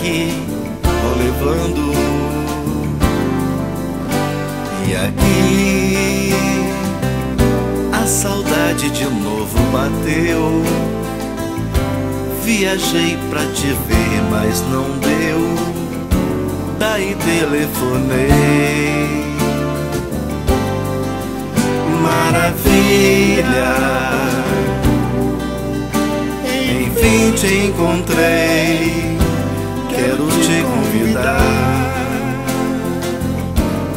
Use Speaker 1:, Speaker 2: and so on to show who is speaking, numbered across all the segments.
Speaker 1: aqui vou levando. E aqui a saudade de novo bateu. Viajei pra te ver, mas não deu. Daí telefonei. Maravilha, enfim te encontrei. Quero te convidar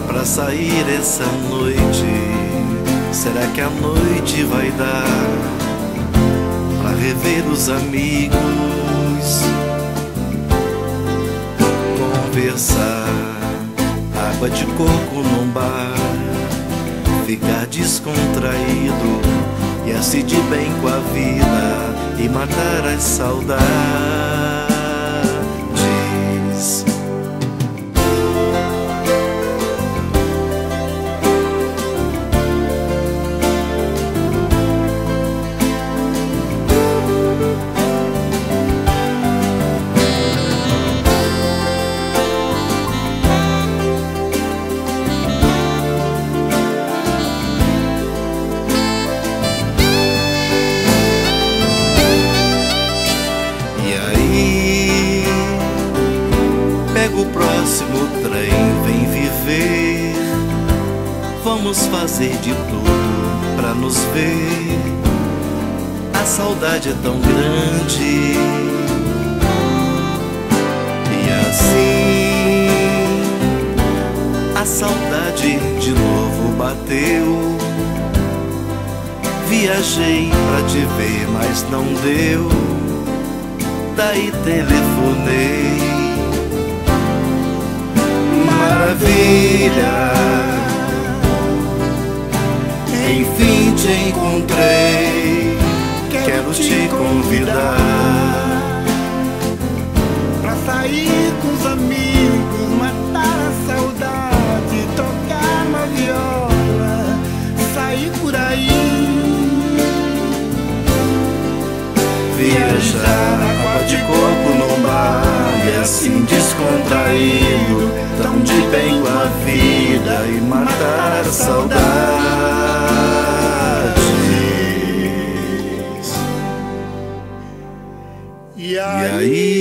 Speaker 1: pra sair essa noite. Será que a noite vai dar pra rever os amigos, conversar, água de coco num bar, ficar descontraído e assim de bem com a vida e matar as saudades. Pega o próximo trem, vem viver. Vamos fazer de tudo pra nos ver. A saudade é tão grande. E assim a saudade de novo bateu. Viajei pra te ver, mas não deu. Daí telefonei. Maravilha, enfim te encontrei. Quero te convidar
Speaker 2: pra sair com os amigos, matar a saudade, tocar uma viola, sair por aí,
Speaker 1: viajar, água de coco no mar, e assim descontraído, tão de bem com a vida e matar a saudades.
Speaker 2: e aí